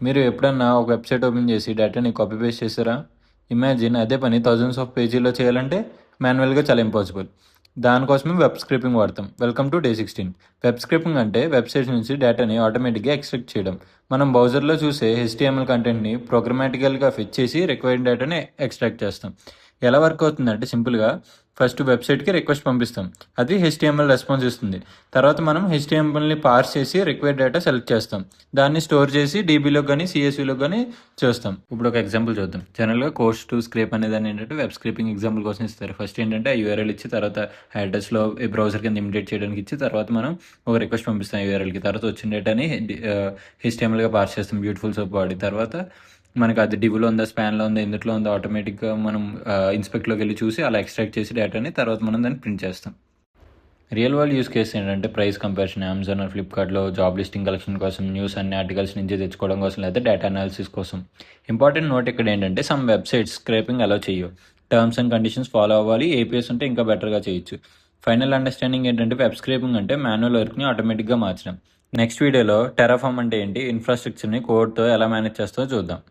మీరు ఎప్పుడన్నా ఒక వెబ్సైట్ ఓపెన్ చేసి డేటాని కాపీ పేస్ట్ చేసారా? ఇమాజిన్ అదే పని థౌజండ్స్ ఆఫ్ పేజీలో చేయాలంటే మాన్యువల్గా చాలా ఇంపాసిబుల్. దానికోసమే వెబ్ స్క్రిప్టింగ్ వాడతాం. Welcome to day 16. Web scripting అంటే వెబ్సైట్స్ నుంచి డేటాని ఆటోమేటిక్గా ఎక్స్ట్రాక్ట్ చేయడం. మనం బ్రౌజర్లో చూసే HTML కంటెంట్ని ప్రోగ్రామాటికల్గా ఫిట్ చేసి రిక్వైర్డ్ డేటాని ఎక్స్ట్రాక్ట్ చేస్తాం. ఎలా వర్క్ అవుతుందంటే సింపుల్గా ఫస్ట్ వెబ్సైట్కి రిక్వెస్ట్ పంపిస్తాం. అది HTML రెస్పాన్స్ ఇస్తుంది. తర్వాత మనం HTMLని పార్స్ చేసి రిక్వైర్డ్ డేటా సెలెక్ట్ చేస్తాం. దాన్ని స్టోర్ చేసి డీబీలో కానీ CSVలో కానీ చేస్తాం. ఇప్పుడు ఒక ఎగ్జాంపుల్ చూద్దాం. జనరల్గా కోర్స్ టు స్క్రేప్ అనే దాన్ని ఏంటంటే వెబ్ స్క్రేపింగ్ ఎగ్జాంపుల్ కోసం ఇస్తారు. ఫస్ట్ ఏంటంటే ఆ URL ఇచ్చి తర్వాత అడ్రస్లో ఈ బ్రౌజర్ కింద ఇమిడియేట్ చేయడానికి ఇచ్చి తర్వాత మనం ఒక రిక్వెస్ట్ పంపిస్తాం URLకి. తర్వాత వచ్చిన డేటాని HTMLగా పార్స్ చేస్తాం బ్యూటిఫుల్ సోప్ వాడి. తర్వాత మనకి అది డివ్లో ఉందా, స్పాన్లో ఉందా, ఎందులో ఉందా ఆటోమేటిక్గా మనం ఇన్స్పెక్ట్లోకి వెళ్ళి చూసి అలా ఎక్స్ట్రాక్ట్ చేసి డేటాని తర్వాత మనం దాన్ని ప్రింట్ చేస్తాం. రియల్ వరల్డ్ యూస్ కేసు ఏంటంటే ప్రైస్ కంపారిజన్, అమెజాన్ ఆర్ ఫ్లిప్కార్ట్లో జాబ్ లిస్టింగ్ కలెక్షన్ కోసం, న్యూస్ అన్ని ఆర్టికల్స్ నుంచి తెచ్చుకోవడం కోసం, లేదా డేటా అనాలిసిస్ కోసం. ఇంపార్టెంట్ నోట్ ఇక్కడ ఏంటంటే సమ్ వెబ్సైట్స్ స్క్రేపింగ్ అలా చేయవు. టర్మ్స్ అండ్ కండిషన్స్ ఫాలో అవ్వాలి. APIs ఉంటే ఇంకా బెటర్గా చేయొచ్చు. ఫైనల్ అండర్స్టాండింగ్ ఏంటంటే వెబ్ స్క్రేపింగ్ అంటే మాన్యువల్ వర్క్ని ఆటోమేటిక్గా మార్చడం. నెక్స్ట్ వీడియోలో టెరాఫామ్ అంటే ఏంటి, ఇన్ఫ్రాస్ట్రక్చర్ని కోడ్తో ఎలా మేనేజ్ చేస్తామో చూద్దాం.